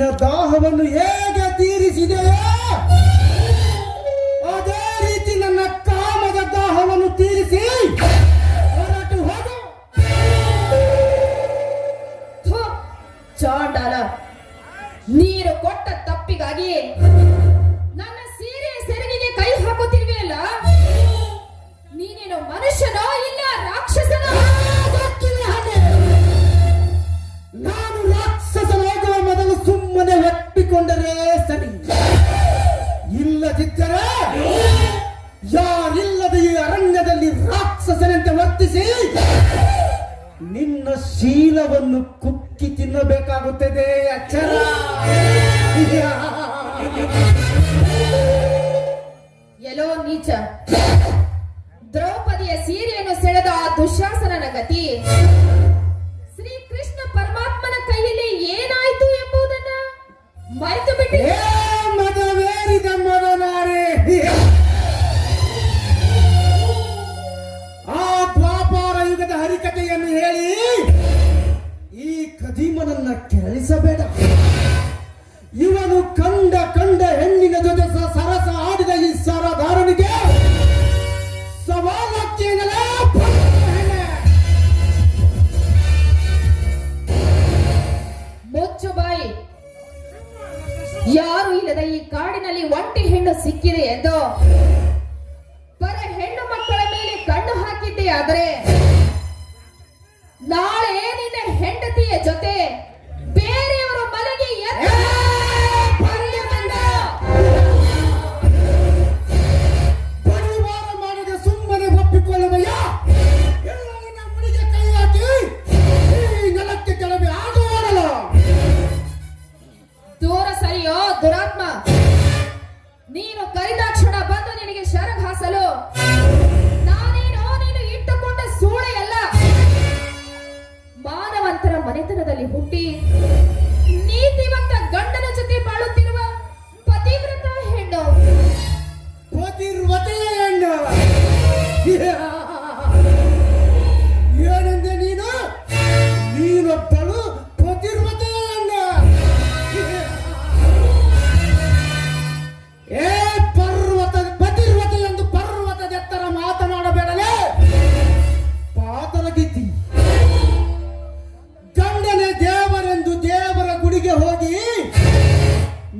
ನಿನ್ನ ದಾಹವನ್ನು ಹೇಗೆ ತೀರಿಸಿದೆಯೋ ಅದೇ ರೀತಿ ನನ್ನ ಕಾಮದ ದಾಹವನ್ನು ತೀರಿಸಿ ಹೊರಟು ಹೋಗು. ಚಾಂಡಾಲ, ನೀರು ಕೊಟ್ಟ ತಪ್ಪಿಗಾಗಿ ನನ್ನ ಸೀರೆಯ ಸೆರಗಿಗೆ ಕೈ ಹಾಕುತ್ತಿರುವೆಯಲ್ಲ. ನೀನೇನು ಮನುಷ್ಯನೋ ಇಲ್ಲ ರಾಕ್ಷಸನೋ? ನಾನು ರಾಕ್ಷಸನಾಗುವ ಮೊದಲು ಸುಮ್ಮನೆ ಒಪ್ಪಿಕೊಂಡರೆ ಸರಿ, ಇಲ್ಲದಿದ್ದರೆ ಯಾರಿಲ್ಲದ ಈ ಅರಣ್ಯದಲ್ಲಿ ರಾಕ್ಷಸನಂತೆ ವರ್ತಿಸಿ ನಿನ್ನ ಶೀಲವನ್ನು ಕುಕ್ಕಿ ತಿನ್ನಬೇಕಾಗುತ್ತದೆ. ಅಚ್ಚರ. ಎಲ್ಲೋ ನೀಚ, ದ್ರೌಪದಿಯ ಸೀರೆಯನ್ನು ಸೆಳೆದ ಆ ದುಶ್ಯಾಸನನ ಗತಿ ಶ್ರೀಕೃಷ್ಣ ಪರಮಾತ್ಮನ ಕೈಯಲ್ಲಿ ಏನಾಯ್ತು ಎಂಬುದನ್ನ ಮರೆತು ಬಿಟ್ಟೆ. ಮದವೇರಿದ ಮದನಾರೆ, ಆ ದ್ವಾಪಾರ ಯುಗದ ಹರಿಕಥೆಯನ್ನು ಹೇಳಿ ಈ ಕದೀಮನನ್ನ ಕೆರಳಿಸಬೇಡ. ಇವನು ಕಂಡ ಹೆಣ್ಣಿನ ಜೊತೆ ಸರಸ ಆಡಿದ ಈ ಸರದಾರನಿಗೆ ಸವಾಲಕ್ಕೇನಲ್ಲ. ಮುಚ್ಚು ಬಾಯಿ. ಯಾರು ಇಲ್ಲದ ಈ ಕಾಡಿನಲ್ಲಿ ಒಂಟಿ ಹೆಣ್ಣು ಸಿಕ್ಕಿದೆ ಎಂದು ಪರ ಹೆಣ್ಣು ಮಕ್ಕಳ ಮೇಲೆ ಕಣ್ಣು ಹಾಕಿದ್ದೆ. ಆದರೆ ನಾಳೆ ನಿನ್ನ ಹೆಂಡತಿಯ ಜೊತೆ ಬೇರೆಯವರ ಮನೆಗೆ ಪರಿವಾರ ಮಾಡದೆ ಸುಮ್ಮನೆ ಒಪ್ಪಿಕೊಳ್ಳುವಯ್ಯ. ಮುಡಿಗೆ ಕೈ ಹಾಕಿ ಈ ನೆಲಕ್ಕೆ ಕೆಳಗೆ ಆಡುವಾಡಲ. ದೂರ ಸರಿಯೋ ದುರಾತ್ಮ. ನೀನು ಕರಿದಾಕ್ಷಣ ಬಂದು ನಿನಗೆ ಶರಗ್ ಹಾಸಲು ನಾನೇನೋ ನೀನು ಇಟ್ಟುಕೊಂಡ ಸೂಳೆಯಲ್ಲ. ಮಾನವಂತರ ಮನೆತನದಲ್ಲಿ ಹುಟ್ಟಿ ನೀತಿವಂತ ಗಂಡನ ಜೊತೆ ಬಾಳುತ್ತಿರುವ ಪತಿವ್ರತ ಹೆಣ್ಣು. ಪತಿವ್ರತೆಯ ಹೆಣ್ಣು ಏನಂದೆ ನೀನು? ನೀನೊಬ್ಬಳು ಪತಿವ್ರತೆಯ ಹೆಣ್ಣು. ಪತಿವ್ರತೆ ಎಂದು ಪರ್ವತದೆತ್ತರ ಮಾತನಾಡಬೇಡಲೇ ಪಾತರಗಿತ್ತಿ. ಗಂಡನೇ ದೇವರೆಂದು ದೇವರ ಗುಡಿಗೆ ಹೋಗಿ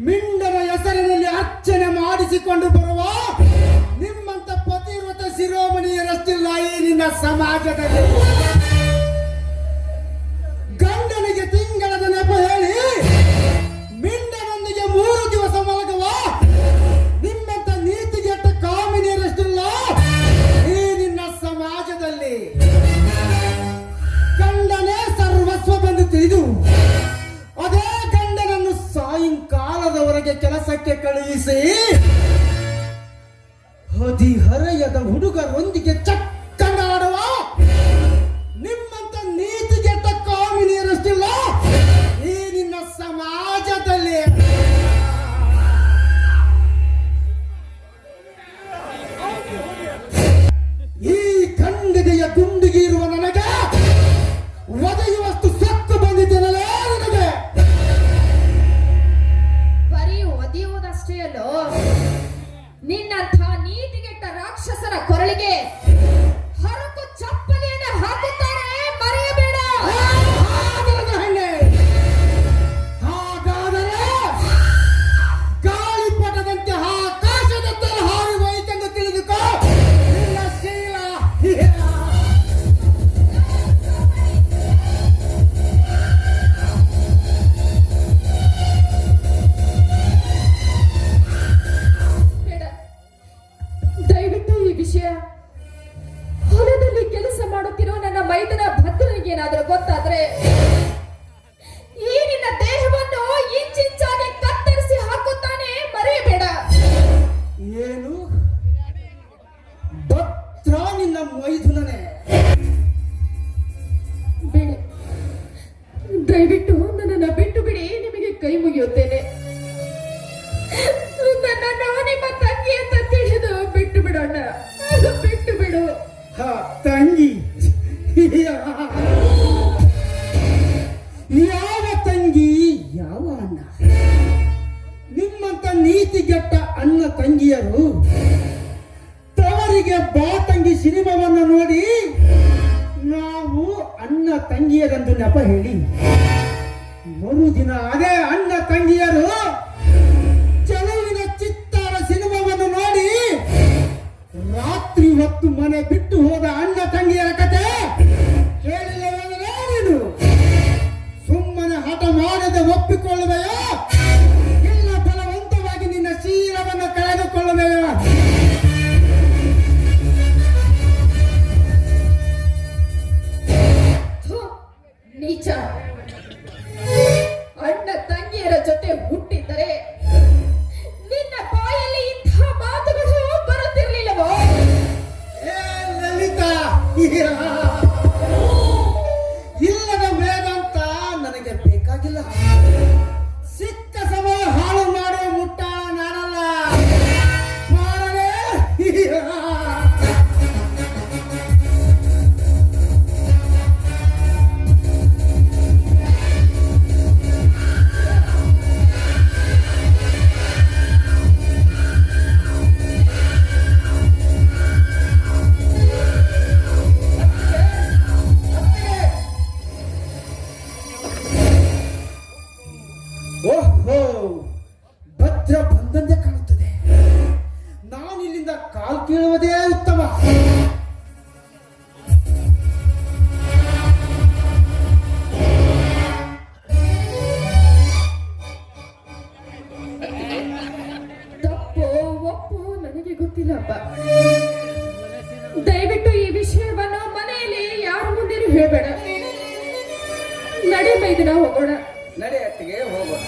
ಮಿಂಡನ ಹೆಸರಿನಲ್ಲಿ ಅರ್ಚನೆ ಮಾಡಿಸಿಕೊಂಡು ಬರುವ ನಿಮ್ಮಂತ ಪತಿವ್ರತ ಶಿರೋಮಣಿಯರಷ್ಟಿಲ್ಲ ಈ ನಿನ್ನ ಸಮಾಜದಲ್ಲಿ. ಗಂಡನಿಗೆ ತಿಂಗಳದ ನೆಪ ಹೇಳಿ ಮಿಂಡನೊಂದಿಗೆ 3 ದಿವಸ ಮಲಗುವ ನಿಮ್ಮಂತ ನೀತಿಗೆಟ್ಟ ಕಾಮಿನಿಯರಷ್ಟಿಲ್ಲ ಈ ನಿನ್ನ ಸಮಾಜದಲ್ಲಿ. ಗಂಡನೇ ಸರ್ವಸ್ವ ಬಂದು ತಿಳಿದು ಅದೇ ಗಂಡನನ್ನು ಸಾಯಂಕಾಲದವರೆಗೆ ಕೆಲಸಕ್ಕೆ ಕಳುಹಿಸಿ ಹದಿಹರೆಯದ ಹುಡುಗರೊಂದಿಗೆ ಚಕ್ಕನಾಡುವ ನಿಮ್ಮಂತ ನೀತಿಗೆಟ್ಟ ಕಾಮಿನಿಯರಷ್ಟಿಲ್ಲ ಈ ನಿನ್ನ ಸಮಾಜದಲ್ಲಿ. ಈ ಖಂಡಿಗೆಯ ಗುಂಡಿಗೆ ಇರುವ ನನಗೆ ಒದೆಯುವಷ್ಟು ಸೊಕ್ಕು ಬಂದಿದ್ದೇನಲ್ಲ ನನಗೆ. ಬರೀ ಒದೆಯುವುದಷ್ಟೇ ಅಲ್ಲೋ, ನಿನ್ನಂಥ ನೀತಿಗೆಟ್ಟ ರಾಕ್ಷಸರ ಕೊರಳಿಗೆ ಹರಕು ಚಪ್ಪಲಿಯನ್ನು ಹಾಕುತ್ತಾರೆ, ಮರೆಯಬೇಡ. ಹಾಗಾದರೆ ಗಾಳಿಪಟದಂತೆ ಆಕಾಶದತ್ತ ಹಾರಿ ಹೋಯಿತೆಂದು ತಿಳಿದುಕೋ ನಿನ್ನ ಶೀಲ. ಬೇಡ, ದಯವಿಟ್ಟು ಈ ವಿಷಯ ಹೊಲದಲ್ಲಿ ಕೆಲಸ ಮಾಡುತ್ತಿರೋ ನನ್ನ ಮೈದನ ಭದ್ರನಿಗೆ ಏನಾದರೂ ಗೊತ್ತಾದ್ರೆ ಈ ನಿನ್ನ ದೇಹವನ್ನು ಇಂಚಿಂಚಾಗಿ ಕತ್ತರಿಸಿ ಹಾಕುತ್ತಾನೆ, ಮರೆಯಬೇಡ. ಏನು ಭದ್ರ ನಿನ್ನ ಮೈದುನನೇ? ಬೇಡ, ದಯವಿಟ್ಟು ನನ್ನನ್ನು ಬಿಟ್ಟು ಬಿಡಿ, ನಿಮಗೆ ಕೈ ಮುಗಿಯುತ್ತೇನೆ. ನನ್ನನ್ನು ನಿಮ್ಮ ತಂಗಿ ಅಂತ ತಿಳಿದು ಬಿಟ್ಟು ಬಿಡೋಣ, ಬಿಟ್ಟು ಬಿಡು. ತಂಗಿ? ಯಾವ ತಂಗಿ ಯಾವ ಅಣ್ಣ? ನಿಮ್ಮಂತ ನೀತಿಗೆಟ್ಟ ಅಣ್ಣ ತಂಗಿಯರು ತವರಿಗೆ ಬಾ ತಂಗಿ ಸಿನಿಮಾವನ್ನ ನೋಡಿ ನಾವು ಅಣ್ಣ ತಂಗಿಯರೆಂದು ನೆಪ ಹೇಳಿ ಮರುದಿನ ಅದೇ ಅಣ್ಣ ತಂಗಿಯರು ಚೆಲುವಿನ ಚಿತ್ತಾರ ಸಿನಿಮಾವನ್ನು ನೋಡಿ ರಾತ್ರಿ ಹೊತ್ತು ಮನೆ ಬಿಟ್ಟು ಹೋದ ಅಣ್ಣ ತಂಗಿಯರ ಕತೆ ಕೇಳಿಲ್ಲವೆಂದರೆ ನೀನು ಸುಮ್ಮನೆ ಹಠ ಮಾಡದೆ ಒಪ್ಪಿಕೊಳ್ಳುವೆಯೋ ಇಲ್ಲ ಬಲವಂತವಾಗಿ ನಿನ್ನ ಶೀಲವನ್ನು ಕಳೆದುಕೊಳ್ಳುವೆಯೋ? ನೀಚ! ಅಣ್ಣ ತಂಗಿಯರ ಜೊತೆ ಹುಟ್ಟಿದ್ದರೆ ನಿನ್ನ ಬಾಯಲ್ಲಿ ಇಂಥ ಮಾತುಗಳು ಬರುತ್ತಿರಲಿಲ್ಲವೋ? ಏ ಲಲಿತಾ, ಇಲ್ಲದ ವೇದಾಂತ ನನಗೆ ಬೇಕಾಗಿಲ್ಲ. ಸಿಕ್ಕ ಸಮಯ ಹಾಳು ಮಾಡುವ ಮುಟ್ಟ ನಾನಲ್ಲ. ಮಾಡಲೇ ಓಹೋ, ಭದ್ರ ಬಂದಂತೆ ಕಾಣುತ್ತದೆ. ನಾನಿಲ್ಲಿಂದ ಕಾಲ್ ಕೀಳುವುದೇ ಉತ್ತಮ. ತಪ್ಪೋ ಒಪ್ಪೋ ನನಗೆ ಗೊತ್ತಿಲ್ಲಪ್ಪ. ದಯವಿಟ್ಟು ಈ ವಿಷಯವನ್ನು ಮನೆಯಲ್ಲಿ ಯಾರ ಮುಂದೆನೂ ಹೇಳ್ಬೇಡ. ನಡೆ ಮೈದಿನ ಹೋಗೋಣ. ನಡೆ ಅತ್ತಿಗೆ, ಹೋಗೋಣ.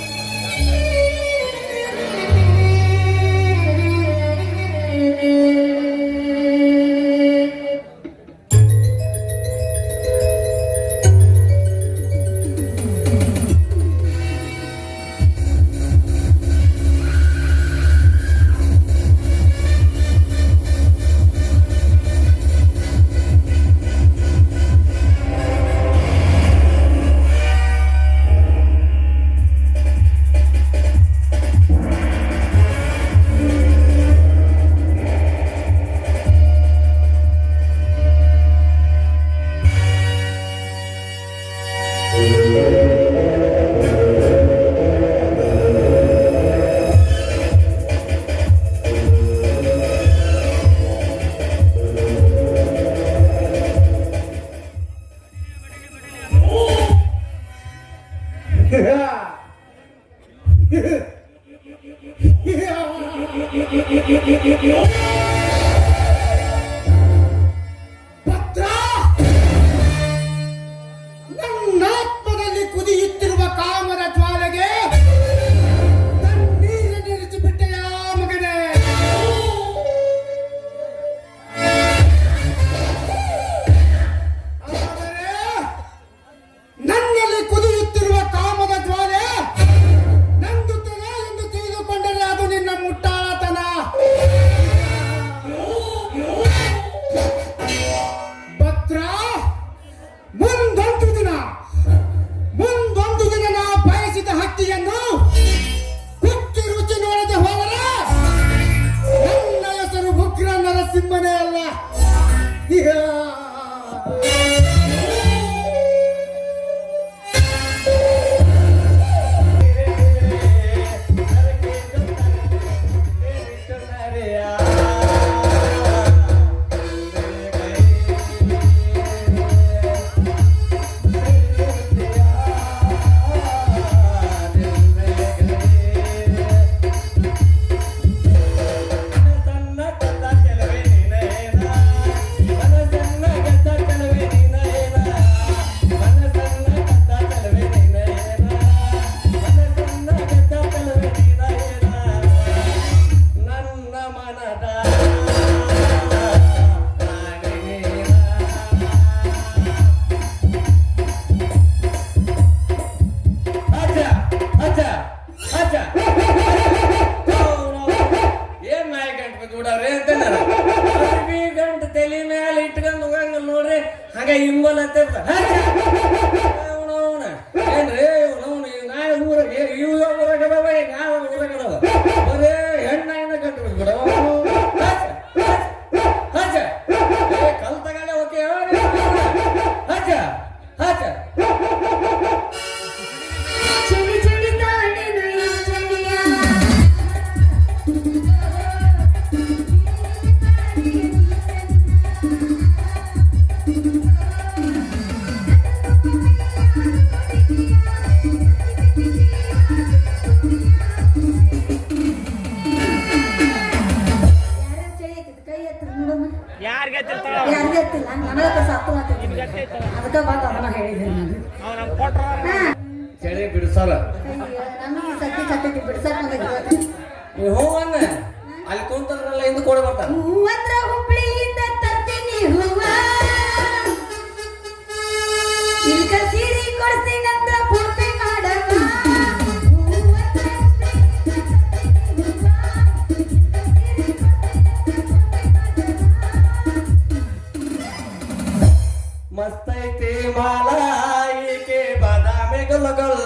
ಭದ್ರ, ನನ್ನಾತ್ಮದಲ್ಲಿ ಕುದಿಯುತ್ತಿರುವ ಕಾಮದ ಜ್ವಾಲೆಗೆ ತಣ್ಣೀರನ್ನಿರಿಸಿ ಬಿಟ್ಟೆಯ ಮಗನೇ. ಆದರೆ ನನ್ನಲ್ಲಿ ಕುದಿಯುತ್ತಿರುವ ಕಾಮದ ಜ್ವಾಲೆ ನಂದುತ್ತದೆ ಎಂದು ತಿಳಿದುಕೊಂಡರೆ ಅದು ನಿನ್ನ ಮುಟ್ಟಾಳತನ. ಭದ್ರ, ಮುಂದೊಂದು ದಿನ ನಾ ಬಯಸಿದ ಹಕ್ಕಿಯನ್ನು ಕುಕ್ಕಿ ರುಚಿ ನೋಡದೆ ಹೋದರೆ ನನ್ನ ಹೆಸರು ಉಗ್ರ ನರಸಿಂಹನೇ ಅಲ್ಲ. ಹಾಗೆ ಹಿಂಬಲ್ ಅಂತ ಏನ್ರಿ ನಾಳೆ ಊರಿಗೆ ಇವಾಗ ಬಿಡ್ತಾರ. ನಮಗೆ ಸದ್ಯ ಕತ್ತೈತಿ ಬಿಡ್ಸಕ್ ಬಂದೈತಿ ನೀವು ಹೋಗಣ್ಣ ಅಲ್ಲಿ ಕುಂತದ್ರಲ್ಲ ಹಿಂದೆ ಕೊಡ ಬರ್ತಾರ. ಹೂವಂದ್ರ ಹುಬ್ಳಿಯಿಂದ ತರ್ತೀನಿ ಹೂವ ಇಲ್ಕ ಸೀರೆ ಕೊಡ್ತೀನಂದ್ರ ಪೂರ್ತಿ ಮಾಡಮ್ಮ ಮಸ್ತೈತಿ ಮಾಲಾ ಈಕೆ ಬಾದಾಮಿ ಗುಲ್ಗುಲ್ಲ.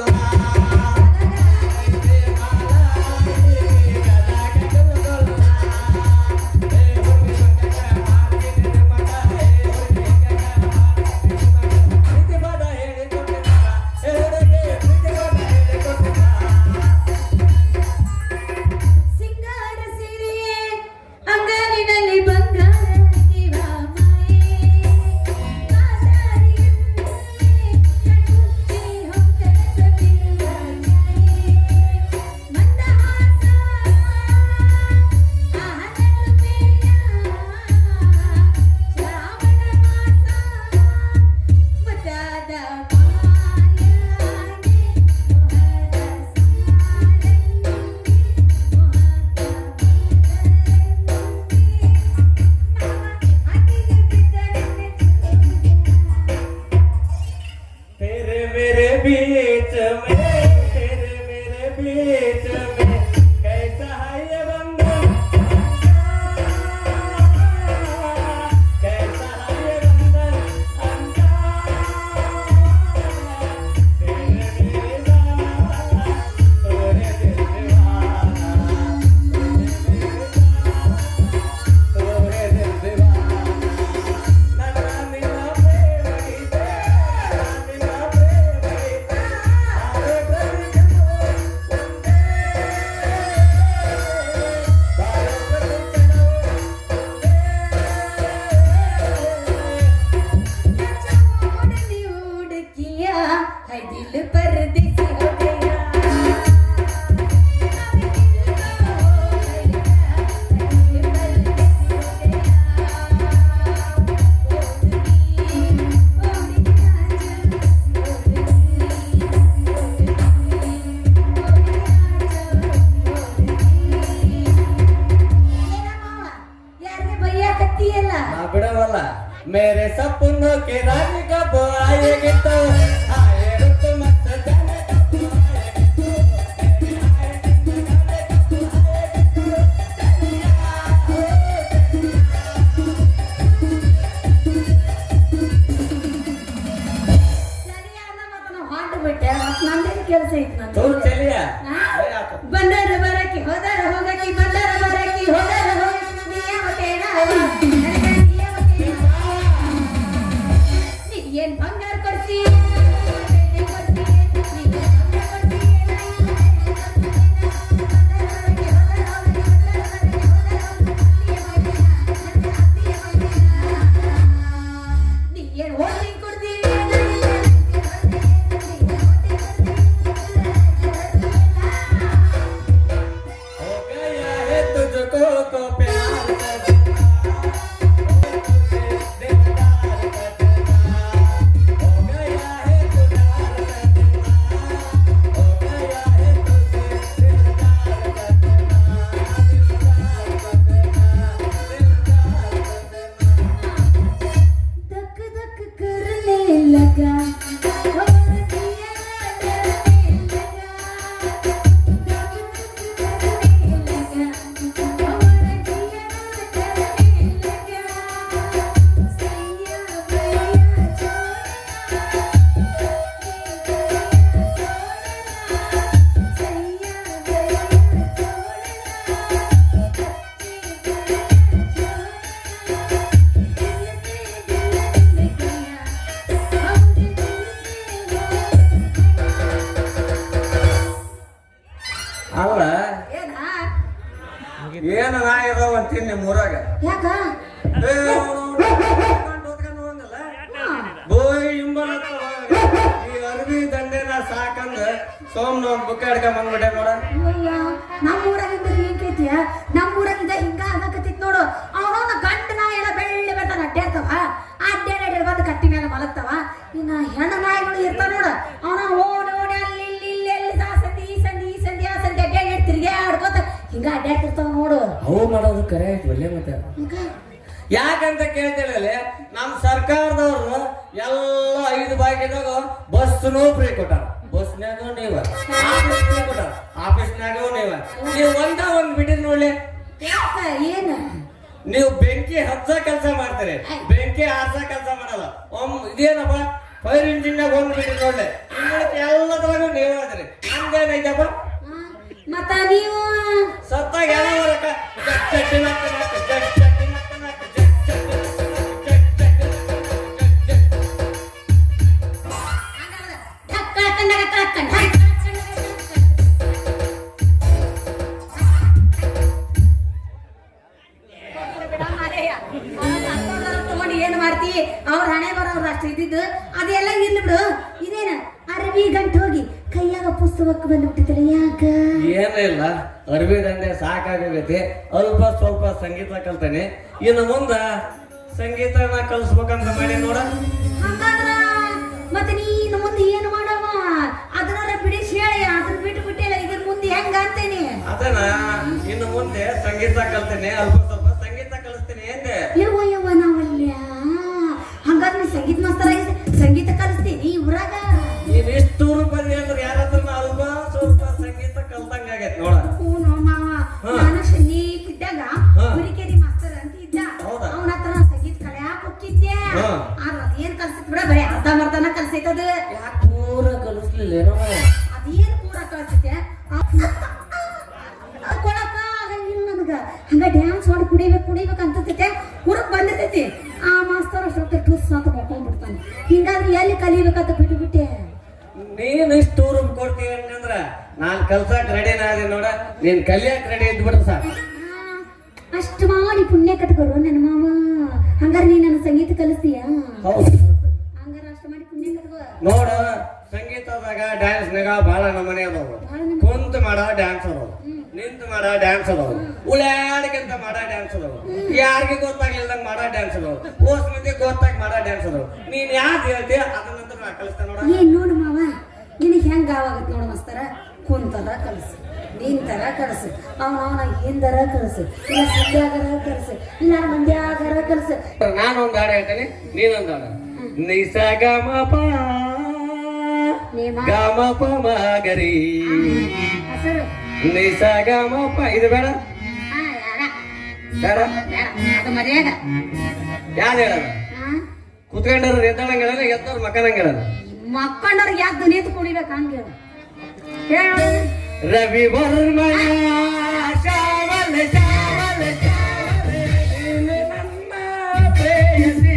ಸಿಂಗಾರ ಸೀರೆ ಅಂಗಲಿನಲ್ಲಿ ಬಂಗಾರ बीच में तेरे मेरे बीच में कैसा है ये बंधन, कैसा है ये बंधन तेरे मेरे दीवाना तोरे दिल दीवाना तोरे दिल दीवाना नानी ना प्रेम गीते नानी ना है दिल परदेसी हो गया यार भैया कत्ती है ला बिड़वಲ್ಲ मेरे सपनों के रानी कब आएगी तो आए रुत मत जाने कब आएगी ಸರಿಯಾ ನಮ್ಮ ಹಾಂಡ್ ಬಿಟ್ಟೆ ನಂದೇನು ಕೆಲಸ ಇತ್ತು तो ನಂದು चलिए ಬಂದರ ಬರಕ್ಕೆ ಹೋದರ ಹೋಗಕ್ಕೆ ಬಂದರ ಬರಕ್ಕೆ ಹೋದರ ಹೋಗಕ್ಕೆ ನಿಯಮತೇನ ನೀ ಏನ್ ಬಂಗಾರ ಕೊಡ್ತಿ ನೀ ಏನ್ ಹೋಗಿ ಕೊಡ್ತಿ हो गया है तुझको तो प्यार करना दिलदार करना हो गया है तुझार करना हो गया है तुझे दिलदार करना दिलदार करना धक धक करने लगा और दिया डरने लगा धक धक करने लगा और दिया डरने लगा सैया भैया ಅಲ್ಲ ಏನಾ ಏನ ನಾ ಇದಾವ ಅಂತೀನಿ ನಿಮ್ಮ ಊರಾಗ ಯಾಕ ಬೋಯ್ ಈ ಅರ್ಬಿ ದಂಡೆನ ಸಾಕಂದ ಸೋಮ್ನ ಒಂದ್ ಬುಕ್ಕ ಹಿಡ್ಕೊಂಡ್ ಬಂದ್ಬಿಟ್ಟೆ ನೋಡ ಅಯ್ಯ ನಮ್ಮ ಊರಾಗಿಂದ ಹಿಂಗೈತಿಯ ನಮ್ಮ ಊರಾಗಿಂದ ಹಿಂಗ ಆಗಕತ್ತಿತ್ ನೋಡು ಅವನವನ ಗಂಡ ನಾಯಿ ಎಲ್ಲ ಬೆಳ್ಳಿ ಬೆಳ್ತಾನ ಅಡ್ಡಾಡ್ತಾವ ಅಡ್ಡಾಡಿ ಬಂದು ಕಟ್ಟಿ ಮೇಲೆ ಮಲಗ್ತಾವ ಇನ್ನ ಹೆಣ್ಣು ನಾಯಿಗಳು ಇರ್ತಾವ ನೋಡು ಅವನ ಓಡಿ ಓಡಿ ಅಲ್ಲಿ ಇಲ್ಲಿ ಇಲ್ಲಿ ಎಲ್ಲಿ ಹಿಂಗ ಅಡ್ಡಾಡ್ತಿರ್ತಾವ ನೋಡು. ಅವು ಮಾಡೋದು ಕರೆ ಆಯ್ತು ಒಳ್ಳೆ ಮತ್ತೆ. ಯಾಕಂತ ಕೇಳ್ತೇಳಿ ನಮ್ ಸರ್ಕಾರದವ್ರು ಎಲ್ಲ 5 ಭಾಗ್ಯದಾಗ ಬಸ್ನು ಫ್ರೀ ಕೊಟ್ಟಾರ. ಬಸ್ನಾಗ ನೀವ, ಆಫೀಸ್ನಾಗ ಕೊಟ್ಟಾರ, ಆಫೀಸ್ನಾಗ ನೀವು ಒಂದ್ ಬಿಟ್ಟಿದ್ ನೋಡ್ಲಿ. ಏನ ನೀವು ಬೆಂಕಿ ಹಚ್ಚ ಕೆಲಸ ಮಾಡ್ತೀರಿ, ಬೆಂಕಿ ಆರ್ಸ ಕೆಲಸ ಮಾಡಲ್ಲ. ಇದೇನಪ್ಪ ಫೈರ್ ಇಂಜಿನ್ಯಾಗ ಬಿಟ್ಟಿದ್ ನೋಡ್ಲಿ. ಎಲ್ಲದ್ರಾಗ ನೀವ್ ಹೇಳ್ತೀರಿ ನಮ್ದೇನೈತಪ್ಪ. ಮತ್ತ ನೀವು ಸತ್ತಾಗ ಎಲ್ಲ ತಗೊಂಡು ಏನ್ ಮಾಡ್ತಿ? ಅವ್ರ ಹಣೆ ಬರೋರು ಅಷ್ಟು ಇದ್ದಿದ್ದು ಅದೆಲ್ಲ ಇರ್ಲಿ ಬಿಡು. ಇದೇನ ಅರವಿ ಗಂಟು ಹೋಗಿ ಕೈಯಾಗ ಪುಸ್ತಕಕ್ಕೆ ಬಂದ್ಬಿಟ್ಟಿದ್ರೆ ಯಾಕ? ಏನಿಲ್ಲ, ಅರವಿ ದಂಡೆ ಸಾಕಾಗೈತಿ. ಅಲ್ಪ ಸ್ವಲ್ಪ ಸಂಗೀತ ಕಲ್ತಾನೆ. ಇನ್ನು ಮುಂದ ಸಂಗೀತನ ಕಲಿಸ್ಬೇಕಂತ ಮಾಡಿ ನೋಡ. ಹಂಗಾದ್ರ ಮತ್ತೆ ನೀನು ಮುಂದೆ ಏನು ಮಾಡವ? ಅದನ್ನ ಬಿಡಿಸಿ ಹೇಳಿ, ಅದನ್ನ ಬಿಟ್ಟು ಬಿಟ್ಟಿಲ್ಲ. ಇದ್ರ ಮುಂದೆ ಹೆಂಗ ಅಂತೇನಿ? ಅದನ್ನ ಇನ್ನು ಮುಂದೆ ಸಂಗೀತ ಕಲ್ತೇನೆ, ಅಲ್ಪ ಸ್ವಲ್ಪ ಸಂಗೀತ ಕಲಿಸ್ತೀನಿ ಎಂದೆ. ಯವ್ವ ನಾವಲ್ಯ. ಹಂಗಾದ್ರೆ ನೀ ಸಂಗೀತ ಮಾಸ್ತರ್ ಆಗಿ ಸಂಗೀತ ಕಲಿಸ್ತೀನಿ ಊರಾಗ. ನೀನ್ ಇಷ್ಟು ರೂಪಾಯಿ ಅಂದ್ರೆ ಯಾರಾದ್ರೂ ಅಲ್ಪ ಸ್ವಲ್ಪ ಸಂಗೀತ ಕಲ್ತಂಗ ಆಗೈತೆ ನೋಡ. ಹ್ಞೂ ಮಾವ, ನಾನು ಸಣ್ಣಕ್ಕಿದ್ದಾಗ ಹುರಿಕೇರಿ ಮಾಸ್ತರ್ ಅಂತ ಇದ್ದ. ಅವನ ಹತ್ರ ಸಂಗೀತ ಕಲಿಯಾಕ ಹೋಗಿದ್ದೆ. ಆದ್ರೆ ಅದೇನ್ ಕಲ್ಸಿತ್ ಬಿಡ, ಬರೀ ಅರ್ಧಂಬರ್ಧನ ಕಲ್ಸೈತದ. ಯಾಕೆ ಪೂರ ಕಲಿಸ್ಲಿಲ್ಲ ಏನೋ? ಅದೇನ್ ಪೂರ ಕಲ್ಸೈತೆ ಕೊಡಕ ಆಗಂಗಿಲ್ಲ ನನಗ. ಹಂಗ ಡ್ಯಾನ್ಸ್ ಮಾಡಿ ಕುಡಿಬೇಕು ಅಂತೈತೆ. ಊರಕ್ ಬಂದಿರ್ತೈತಿ. ಆ ಮಾಸ್ತರ್ ಅಷ್ಟೊತ್ತ ಟುಸ್ ಅಂತ ಮಕ್ಕೊಂಡ್ಬಿಡ್ತಾನೆ. ಹಿಂಗಾದ್ರೆ ಎಲ್ಲಿ ಕಲಿಬೇಕಂತ ಬಿಟ್ಟುಬಿಟ್ಟೆ. ನೀನ್ ಇಷ್ಟು ರೂಮ್ ಕೊಡ್ತೀವಿ ಅಂತಂದ್ರ ನಾನ್ ಕಲ್ಸಕ್ ರೆಡಿ ನಾದಿ ನೋಡ. ನೀನ್ ಕಲಿಯಕ್ ರೆಡಿ ಇದ್ಬಿಟ್ರ ಸಾಕು. ಅಷ್ಟು ಮಾಡಿ ಪುಣ್ಯ ಕಟ್ಕೊಡು ನನ್ನ ಮಾವ. ಹಂಗಾರ ನೀ ನನ್ನ ಸಂಗೀತ ಕಲಿಸ್ತೀಯ? ಹೌದು, ಹಂಗಾರ ಅಷ್ಟು ಮಾಡಿ ಪುಣ್ಯ ಕಟ್ಕೋ. ನೋಡ ಸಂಗೀತದಾಗ ಡ್ಯಾನ್ಸ್ನಾಗ ಬಹಳ ನಮನೆ ಅದಾವ. ಕುಂತ ಮಾಡ ಡ್ಯಾನ್ಸ್ ಅದಾವ, ನಿಂತು ಮಾಡ ಡ್ಯಾನ್ಸ್ ಅದಾವ, ಉಳ್ಯಾಡಕ್ಕಿಂತ ಮಾಡ ಡ್ಯಾನ್ಸ್ ಅದಾವ, ಯಾರಿಗೆ ಗೊತ್ತಾಗ್ಲಿಲ್ದಂಗ ಮಾಡ ಡ್ಯಾನ್ಸ್ ಅದಾವ, ಓಸ್ ಮಂದಿ ಗೊತ್ತಾಗಿ ಮಾಡ ಡ್ಯಾನ್ಸ್ ಅದಾವ. ನೀನ್ ಯಾವ್ದು ಹೇಳ್ತೀಯ ಅದನ್ನಂತ ನಾ ಕಲಿಸ್ತೇನೆ ನೋಡ. ಏನ್ ನೋಡು ಮಾವ, ನಿನಗೆ ಹೆಂಗ ಆವಾಗತ್ ನೋಡು ಮಸ್ತರ. ಕುಂತರ ಕಲಸು, ನಿಂತರ ಕಲಸು, ಅವನ ಹಿಂದರ ಕಲಸು, ಇಲ್ಲ ಸಂಧ್ಯಾಗರ ಕಲಸು, ಇಲ್ಲ ಮಂದ್ಯಾಗರ ಕಲಸು. ನಾನೊಂದು ಹಾಡು ಹೇಳ್ತೇನೆ, ನೀನೊಂದು ಹಾಡು. ನಿಸ ಗಮ ಪ ಗಮ ಪ ಮಗರಿ ಹೆಸರು ನಿಸ ಗಮ ಪ. ಇದು ಬೇಡ ಬೇಡ, ಅದು ಮರ್ಯಾದ. ಯಾವ್ದು ಹೇಳದ? ಕುತ್ಕೊಂಡ್ರ ಎದ್ದಳಂಗ ಎದ್ದವ್ರ ಮಕ್ಕಳಂಗ ಮಕ್ಕಂಡವ್ರಿಗೆ ಯಾವ್ದು ನಿಂತು ಕುಡಿಬೇಕು ಹಂಗೆ ಹೇಳು. ರವಿ ವರ್ಮಯ ಶ್ಯಾಮಲ ಶ್ಯಾಮಲ ಶ್ಯಾಮಲ ನನ್ನ ಪ್ರೇಯಸಿ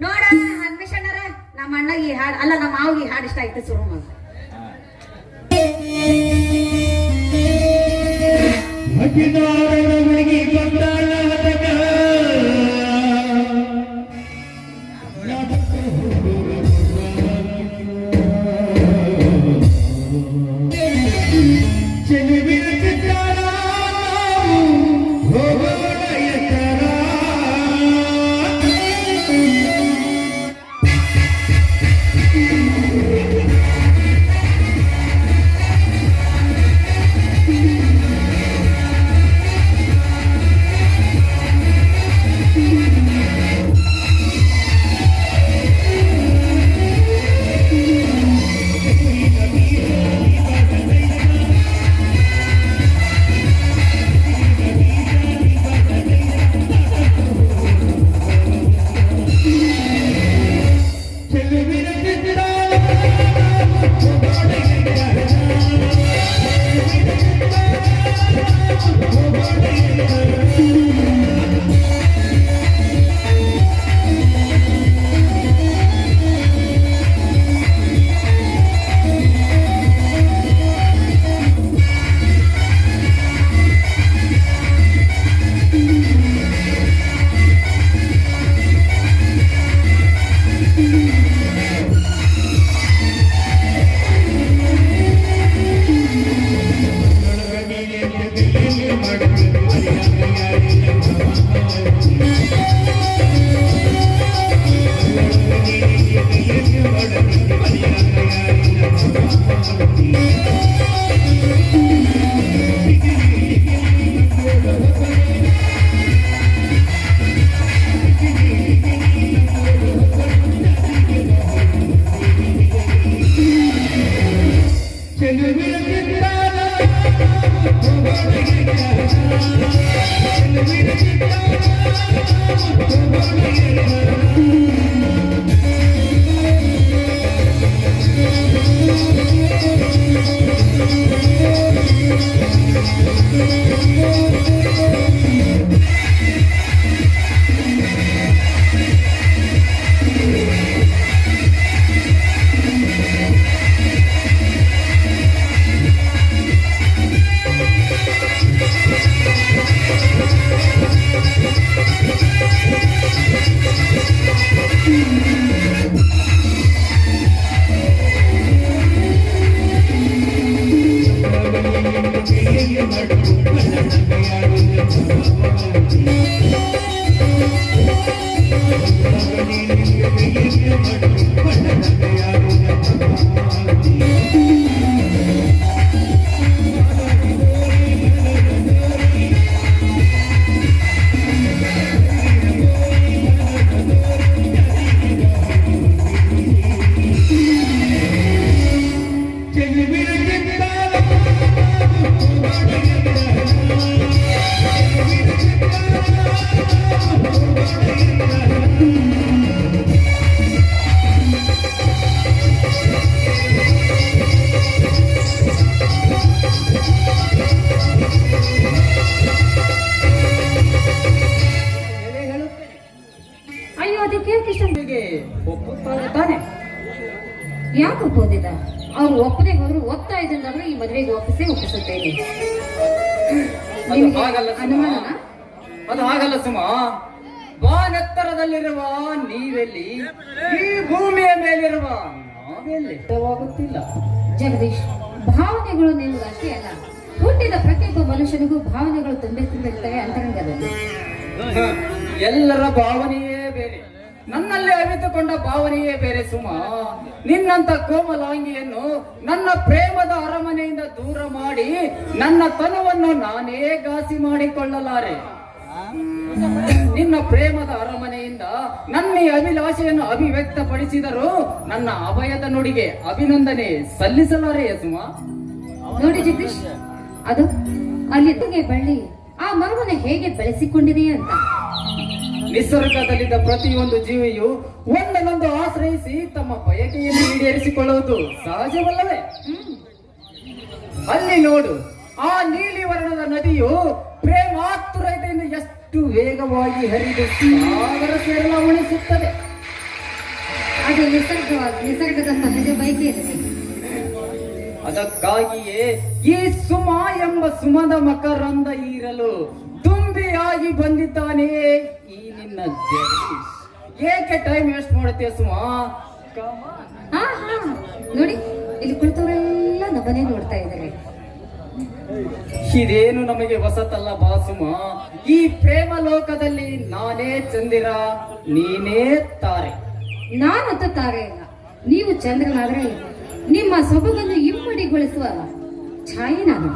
ನೋಡ ಅನ್ವೇಷಣರ ನಮ್ಮ ಅಣ್ಣ ಈ ಹಾಡು ಅಲ್ಲ ನಮ್ಮ ಮಾವಿಗೆ ಈ ಹಾಡು ಇಷ್ಟ ಆಯ್ತು. ಶುರು ಮಾಡ ಅಯ್ಯೋ ಅದಕ್ಕೆ ಕೃಷ್ಣನಿಗೆ ಒಪ್ಪುತ್ತಾರೆ ತಾನೆ? ಯಾಕೆ ಒಪ್ಪೋದಿಲ್ಲ? ಅವ್ರು ಒಪ್ಪದೆ ಹೋದ್ರು ಒತ್ತಾಯದಿಂದಾದ್ರೂ ಈ ಮದುವೆಗೆ ಒಪ್ಪಿಸುತ್ತೇನೆ. ಅದು ಹಾಗಲ್ಲ ಸುಮ. ಅನುಮಾನನಾ? ಅದು ಹಾಗಲ್ಲ ಸುಮ. ವಾನೆತ್ತರದಲ್ಲಿರುವ ನೀವೆಲ್ಲಿ, ಈ ಭೂಮಿಯ ಮೇಲಿರುವ ನಾವೆಲ್ಲಿ ಗೊತ್ತಿಲ್ಲ. ಜಗದೀಶ್, ಭಾವನೆಗಳು ನಿಲ್ಲುವುದು ಅಷ್ಟೇ ಅಲ್ಲ, ಹುಟ್ಟಿದ ಪ್ರತಿಯೊಬ್ಬ ಮನುಷ್ಯನಿಗೂ ಭಾವನೆಗಳು ತುಂಬಿರ್ತವೆ ಅಂತರಂಗದಲ್ಲಿ. ಎಲ್ಲರ ಭಾವನೆಯೇ ಬೇರೆ, ನನ್ನಲ್ಲಿ ಅರಿತುಕೊಂಡ ಭಾವನೆಯೇ ಬೇರೆ ಸುಮ. ನಿನ್ನಂತ ಕೋಮಲಾಂಗಿಯನ್ನು ನನ್ನ ಪ್ರೇಮದ ಅರಮನೆಯಿಂದ ದೂರ ಮಾಡಿ ನನ್ನ ತನವನ್ನು ನಾನೇ ಘಾಸಿ ಮಾಡಿಕೊಳ್ಳಲಾರೆ. ನಿನ್ನ ಪ್ರೇಮದ ಅರಮನೆಯಿಂದ ನನ್ನ ಈ ಅಭಿಲಾಷೆಯನ್ನು ಅಭಿವ್ಯಕ್ತಪಡಿಸಿದರೂ ನನ್ನ ಅಭಯದ ನುಡಿಗೆ ಅಭಿನಂದನೆ ಸಲ್ಲಿಸಲಾರೆಯೇ ಸುಮ? ನೋಡಿ ಜಗದೀಶ್, ಅದು ಅಲ್ಲಿ ಬಳ್ಳಿ ಆ ಮರವನ್ನು ಹೇಗೆ ಬೆಳೆಸಿಕೊಂಡಿದೆ ಅಂತ. ನಿಸರ್ಗದಲ್ಲಿದ್ದ ಪ್ರತಿಯೊಂದು ಜೀವಿಯು ಒಂದನ್ನೊಂದು ಆಶ್ರಯಿಸಿ ತಮ್ಮ ಬಯಕೆಯನ್ನು ಈಡೇರಿಸಿಕೊಳ್ಳುವುದು ಸಹಜವಲ್ಲವೇ? ಅಲ್ಲಿ ನೋಡು, ಆ ನೀಲಿ ವರ್ಣದ ನದಿಯು ಪ್ರೇಮಾತುರತೆಯಿಂದ ಎಷ್ಟು ವೇಗವಾಗಿ ಹರಿದು ಸಾಗರ ಸೇರಲು ಉಣಿಸುತ್ತದೆ. ಅದು ನಿಸರ್ಗದ ಸಹಜ ಬಯಕೆ ಇರಲಿ. ಅದಕ್ಕಾಗಿಯೇ ಈ ಸುಮ ಎಂಬ ಸುಮದ ಮಕರಂದ ಈರಲು ತುಂಬಿಯಾಗಿ ಬಂದಿದ್ದಾನೆ ಈ ನಿನ್ನ ಜಗದೀಶ್. ಏಕೆ ಟೈಮ್ ವೇಸ್ಟ್ ಮಾಡುತ್ತೆ ಸುಮ? ಹಾ ಹಾ, ನೋಡಿ ಇಲ್ಲಿ ಕುಳಿತವರೆಲ್ಲ ನಮ್ಮನೆ ನೋಡ್ತಾ ಇದ್ದಾರೆ. ಇದೇನು ನಮಗೆ ಹೊಸತಲ್ಲ ಬಾಸುಮ. ಈ ಪ್ರೇಮ ಲೋಕದಲ್ಲಿ ನಾನೇ ಚಂದಿರ, ನೀನೇ ತಾರೆ. ನಾನಂತ ತಾರೆ ಇಲ್ಲ, ನೀವು ಚಂದ್ರನಾದ್ರೆ ನಿಮ್ಮ ಸೊಬಗನ್ನು ಇಮ್ಮಡಿಗೊಳಿಸುವ ಛಾಯೆ ನಾನು.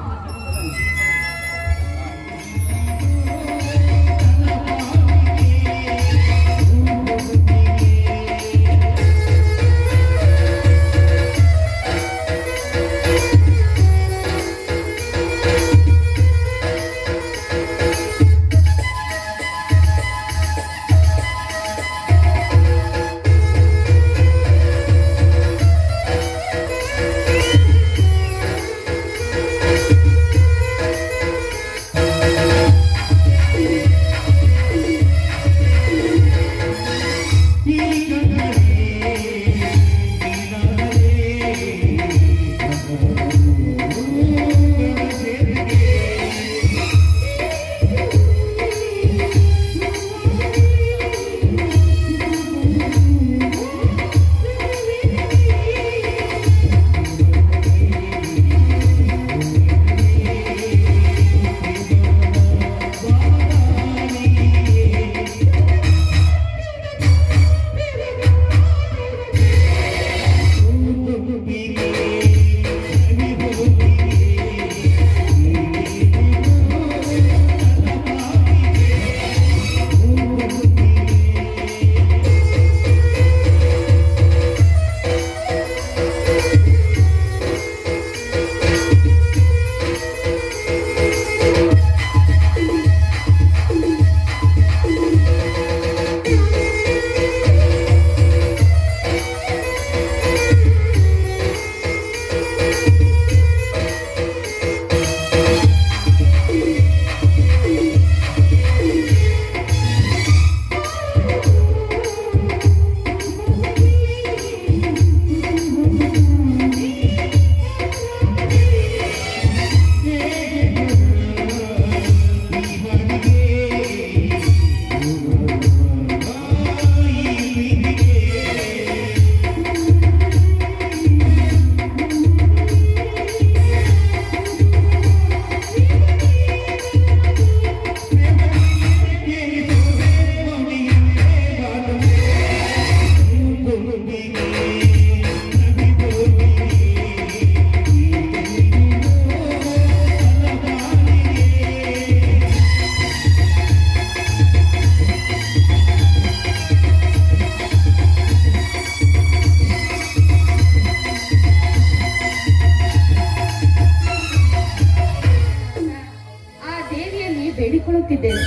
ಆ ದೇವಿಯಲ್ಲಿ ಬೇಡಿಕೊಳ್ಳುತ್ತಿದ್ದೇನೆ.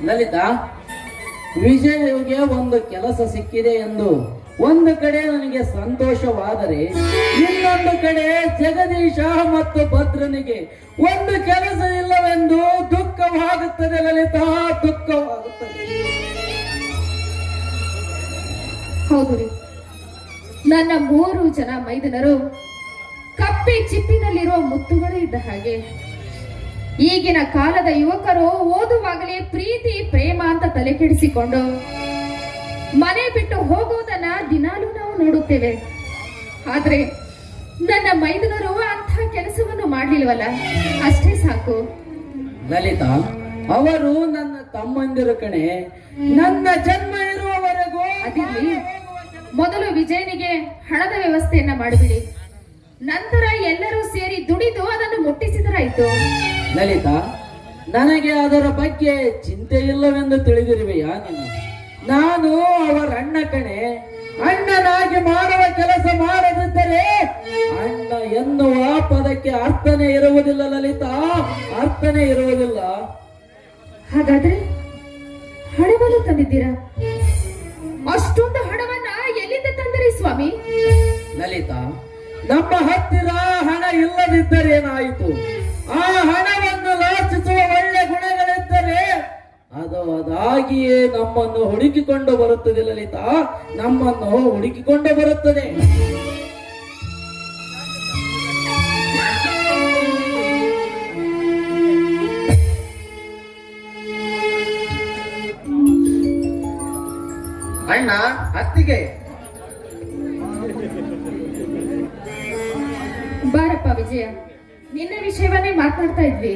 ಲಲಿತಾ, ವಿಜಯಗೆ ಒಂದು ಕೆಲಸ ಸಿಕ್ಕಿದೆ ಎಂದು ಒಂದು ಕಡೆ ನನಗೆ ಸಂತೋಷವಾದರೆ, ಇನ್ನೊಂದು ಕಡೆ ಜಗದೀಶ ಮತ್ತು ಭದ್ರನಿಗೆ ಒಂದು ಕೆಲಸ ಇಲ್ಲವೆಂದು ದುಃಖವಾಗುತ್ತದೆ. ಲಲಿತಾ, ದುಃಖವಾಗುತ್ತದೆ. ಹೌದು ರೀ, ನನ್ನ 3 ಜನ ಮೈದನರು ಕಪ್ಪಿ ಚಿಪ್ಪಿನಲ್ಲಿರುವ ಮುತ್ತುಗಳು ಇದ್ದ ಹಾಗೆ. ಈಗಿನ ಕಾಲದ ಯುವಕರು ಓದುವಾಗಲೇ ಪ್ರೀತಿ ಪ್ರೇಮ ಅಂತ ತಲೆ ಕೆಡಿಸಿಕೊಂಡು ಮನೆ ಬಿಟ್ಟು ಹೋಗುವುದನ್ನ ದಿನಾಲೂ ನಾವು ನೋಡುತ್ತೇವೆ. ಆದ್ರೆ ನನ್ನ ಮೈದನರು ಅಂಥ ಕೆಲಸವನ್ನು ಮಾಡ್ಲಿಲ್ವಲ್ಲ, ಅಷ್ಟೇ ಸಾಕು. ಲಲಿತಾ, ಅವರು ನನ್ನ ತಮ್ಮಂದಿರು ಕಣೆ. ನನ್ನ ಜನ್ಮ ಇರುವವರೆಗೂ ಅದಿರ್ಲಿ, ಮೊದಲು ವಿಜಯನಿಗೆ ಹಣದ ವ್ಯವಸ್ಥೆಯನ್ನ ಮಾಡಿಬಿಡಿ. ನಂತರ ಎಲ್ಲರೂ ಸೇರಿ ದುಡಿದು ಅದನ್ನು ಮುಟ್ಟಿಸಿದರಾಯ್ತು. ಲಲಿತಾ, ನನಗೆ ಅದರ ಬಗ್ಗೆ ಚಿಂತೆ ಇಲ್ಲವೆಂದು ತಿಳಿದಿರುವೆಯಾ ನೀನು? ನಾನು ಅವರ ಅಣ್ಣ ಕಣೆ. ಅಣ್ಣನಾಗಿ ಮಾಡುವ ಕೆಲಸ ಮಾಡದಿದ್ದರೆ ಅಣ್ಣ ಎನ್ನುವ ಪದಕ್ಕೆ ಅರ್ಥನೇ ಇರುವುದಿಲ್ಲ ಲಲಿತಾ, ಅರ್ಥನೇ ಇರುವುದಿಲ್ಲ. ಹಾಗಾದ್ರೆ ಹಣವನ್ನು ತಂದಿದ್ದೀರಾ? ಅಷ್ಟೊಂದು ಹಣವನ್ನ ಎಲ್ಲಿಂದ ತಂದಿರಿ ಸ್ವಾಮಿ? ಲಲಿತಾ, ನಮ್ಮ ಹತ್ತಿರ ಹಣ ಇಲ್ಲದಿದ್ದರೇನಾಯಿತು? ಆ ಹಣವನ್ನು ಲಾಚಿಸುವ ಒಳ್ಳೆ ಗುಣಗಳಿದ್ದರೆ ಅದು ಅದಾಗಿಯೇ ನಮ್ಮನ್ನು ಹುಡುಕಿಕೊಂಡು ಬರುತ್ತದೆ. ಲಲಿತಾ, ನಮ್ಮನ್ನು ಹುಡುಕಿಕೊಂಡು ಬರುತ್ತದೆ. ಅಣ್ಣ, ಅತ್ತಿಗೆ. ಬಾರಪ್ಪ ವಿಜಯ, ನಿನ್ನ ವಿಷಯವನ್ನೇ ಮಾತನಾಡ್ತಾ ಇದ್ವಿ.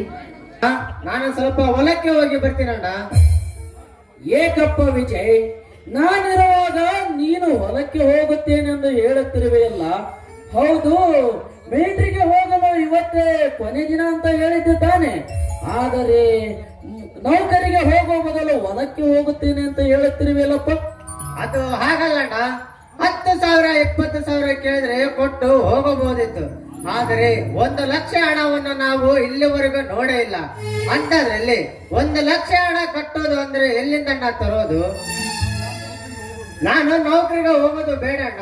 ನಾನು ಸ್ವಲ್ಪ ಹೊಲಕ್ಕೆ ಹೋಗಿ ಬರ್ತೀನಣ್ಣ. ಏಕಪ್ಪ ವಿಜಯ್, ನಾನಿರುವಾಗ ನೀನು ಹೊಲಕ್ಕೆ ಹೋಗುತ್ತೇನೆಂದು ಹೇಳುತ್ತಿರುವೆಯಲ್ಲ? ಹೌದು, ಮಿಲಿಟರಿಗೆ ಹೋಗಲು ಇವತ್ತೇ ಕೊನೆ ದಿನ ಅಂತ ಹೇಳಿದ್ದೆ ತಾನೆ. ಆದರೆ ನೌಕರಿಗೆ ಹೋಗುವ ಮೊದಲು ಹೊಲಕ್ಕೆ ಹೋಗುತ್ತೇನೆ ಅಂತ ಹೇಳುತ್ತಿರುವೆಯಲ್ಲಪ್ಪ? ಅದು ಹಾಗಲ್ಲಣ್ಣ. 10,000 20,000 ಕೇಳಿದ್ರೆ ಕೊಟ್ಟು ಹೋಗಬಹುದಿತ್ತು. ಆದರೆ 1 ಲಕ್ಷ ಹಣವನ್ನು ನಾವು ಇಲ್ಲಿವರೆಗೂ ನೋಡೇ ಇಲ್ಲ. ಅಂತದ್ರಲ್ಲಿ 1 ಲಕ್ಷ ಹಣ ಕಟ್ಟೋದು ಅಂದ್ರೆ ಎಲ್ಲಿಂದಣ್ಣ ತರೋದು? ನಾನು ನೌಕರಿಗೆ ಹೋಗೋದು ಬೇಡಣ್ಣ.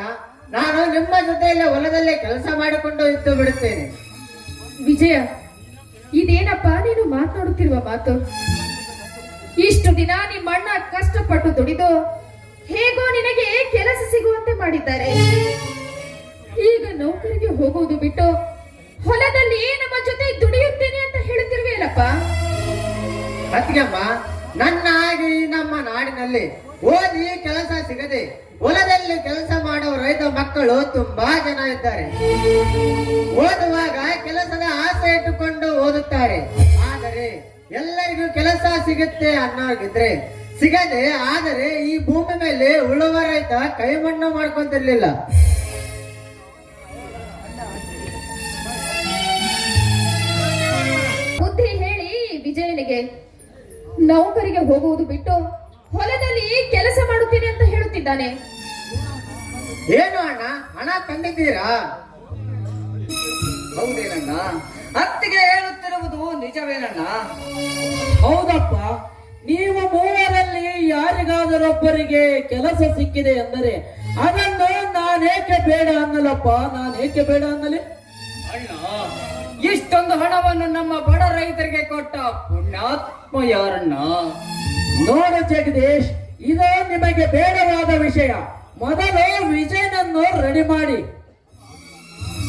ನಾನು ನಿಮ್ಮ ಜೊತೆಯಲ್ಲೇ ಹೊಲದಲ್ಲೇ ಕೆಲಸ ಮಾಡಿಕೊಂಡು ಇದ್ದು ಬಿಡುತ್ತೇನೆ. ವಿಜಯ, ಇದೇನಪ್ಪ ನೀನು ಮಾತನಾಡುತ್ತಿರುವ ಮಾತು? ಇಷ್ಟು ದಿನ ನಿಮ್ಮ ಅಣ್ಣ ಕಷ್ಟಪಟ್ಟು ದುಡಿದು ಹೇಗೋ ನಿನಗೆ ಕೆಲಸ ಸಿಗುವಂತೆ ಮಾಡಿದ್ದಾರೆ. ಈಗ ನೌಕರಿಗೆ ಹೋಗುವುದು ಬಿಟ್ಟು ಹೊಲದಲ್ಲಿ ನಮ್ಮ ಜೊತೆ ದುಡಿಯುತ್ತೇನೆ ಅಂತ ಹೇಳುತ್ತಿರುವೆಯಲ್ಲಪ್ಪ? ಅತ್ತಿಗೆಮ್ಮ, ನನ್ನ ಹಾಗೆ ಈ ನಮ್ಮ ನಾಡಿನಲ್ಲಿ ಓದಿ ಕೆಲಸ ಸಿಗದೆ ಹೊಲದಲ್ಲಿ ಕೆಲಸ ಮಾಡುವ ರೈತ ಮಕ್ಕಳು ತುಂಬಾ ಜನ ಇದ್ದಾರೆ. ಓದುವಾಗ ಕೆಲಸದ ಆಸೆ ಇಟ್ಟುಕೊಂಡು ಓದುತ್ತಾರೆ. ಆದರೆ ಎಲ್ಲರಿಗೂ ಕೆಲಸ ಸಿಗುತ್ತೆ ಅನ್ನೋಗಿದ್ರೆ ಸಿಗದೆ, ಆದರೆ ಈ ಭೂಮಿ ಮೇಲೆ ಉಳುವ ರೈತ ಕೈ ಮಣ್ಣು ಮಾಡ್ಕೊಂತಿರ್ಲಿಲ್ಲ. ಬುದ್ಧಿ ಹೇಳಿ ವಿಜಯನಿಗೆ. ನೌಕರಿಗೆ ಹೋಗುವುದು ಬಿಟ್ಟು ಹೊಲದಲ್ಲಿ ಕೆಲಸ ಮಾಡುತ್ತೇನೆ ಅಂತ ಹೇಳುತ್ತಿದ್ದಾನೆ. ಏನು ಅಣ್ಣ, ಹಣ ತಂದಿದ್ದೀರಾ? ಹೌದೇನಣ್ಣ, ಅತ್ತಿಗೆ ಹೇಳುತ್ತಿರುವುದು ನಿಜವೇನಣ್ಣ? ಹೌದಪ್ಪ, ನೀವು ಮೂವರಲ್ಲಿ ಯಾರಿಗಾದರೊಬ್ಬರಿಗೆ ಕೆಲಸ ಸಿಕ್ಕಿದೆ ಎಂದರೆ ಅದನ್ನು ನಾನೇಕೆ ಬೇಡ ಅನ್ನಲಪ್ಪ, ನಾನೇಕೆ ಬೇಡ ಅನ್ನಲಿ? ಅಣ್ಣ, ಇಷ್ಟೊಂದು ಹಣವನ್ನು ನಮ್ಮ ಬಡ ರೈತರಿಗೆ ಕೊಟ್ಟ ಪುಣ್ಯಾತ್ಮ ಯಾರಣ್ಣ? ನೋಡು ಜಗದೀಶ್, ಇದು ನಿಮಗೆ ಬೇಡವಾದ ವಿಷಯ. ಮೊದಲು ವಿಜಯನನ್ನು ರೆಡಿ ಮಾಡಿ.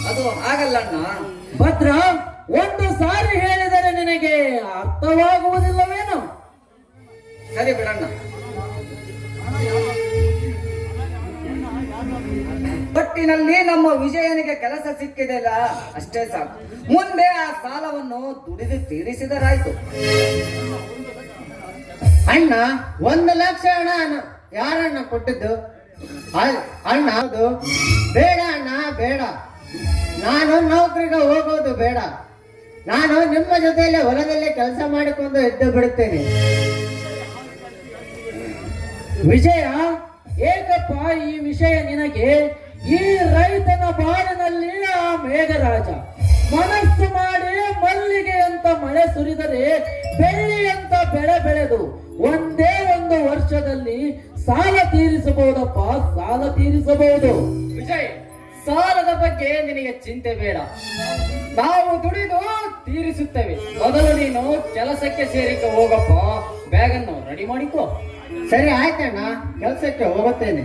ಅದು ಆಗಲ್ಲಣ್ಣ. ಭದ್ರ, ಒಂದು ಸಾರಿ ಹೇಳಿದರೆ ನಿನಗೆ ಅರ್ಥವಾಗುವುದಿಲ್ಲವೇನು? ಸರಿ ಬಿಡಣ್ಣ. ಒಟ್ಟಿನಲ್ಲಿ ನಮ್ಮ ವಿಜಯನಿಗೆ ಕೆಲಸ ಸಿಕ್ಕಿದೆಲ್ಲ ಅಷ್ಟೇ ಸಾಕು. ಮುಂದೆ ಆ ಸಾಲವನ್ನು ದುಡಿದು ತೀರಿಸಿದರಾಯ್ತು. ಅಣ್ಣ, 1 ಲಕ್ಷ ಹಣ ಯಾರಣ್ಣ ಕೊಟ್ಟಿದ್ದು? ಅಣ್ಣ, ಹೌದು. ಬೇಡ ಅಣ್ಣ, ಬೇಡ. ನಾನು ನೌಕರಿಗೆ ಹೋಗೋದು ಬೇಡ. ನಾನು ನಿಮ್ಮ ಜೊತೆಯಲ್ಲೇ ಹೊಲದಲ್ಲೇ ಕೆಲಸ ಮಾಡಿಕೊಂಡು ಎದ್ದು ಬಿಡುತ್ತೇನೆ. ವಿಜಯ, ಏಕಪ್ಪ ಈ ವಿಷಯ ನಿನಗೆ? ಈ ರೈತನ ಬಾಳಿನಲ್ಲಿ ಆ ಮೇಘರಾಜ ಮನಸ್ಸು ಮಾಡಿ ಮಲ್ಲಿಗೆ ಅಂತ ಮಳೆ ಸುರಿದರೆ ಬೆಳ್ಳಿ ಅಂತ ಬೆಳೆ ಬೆಳೆದು ಒಂದೇ ಒಂದು ವರ್ಷದಲ್ಲಿ ಸಾಲ ತೀರಿಸಬಹುದಪ್ಪ, ಸಾಲ ತೀರಿಸಬಹುದು. ವಿಜಯ್, ಸಾಲದ ಬಗ್ಗೆ ನಿನಗೆ ಚಿಂತೆ ಬೇಡ. ನಾವು ದುಡಿದು ತೀರಿಸುತ್ತೇವೆ. ಮೊದಲು ನೀನು ಕೆಲಸಕ್ಕೆ ಸೇರಿಕೆ ಹೋಗಪ್ಪ. ಬ್ಯಾಗನ್ನು ರೆಡಿ ಮಾಡಿಕೋ. ಸರಿ ಆಯ್ತಣ್ಣ, ಕೆಲಸಕ್ಕೆ ಹೋಗುತ್ತೇನೆ.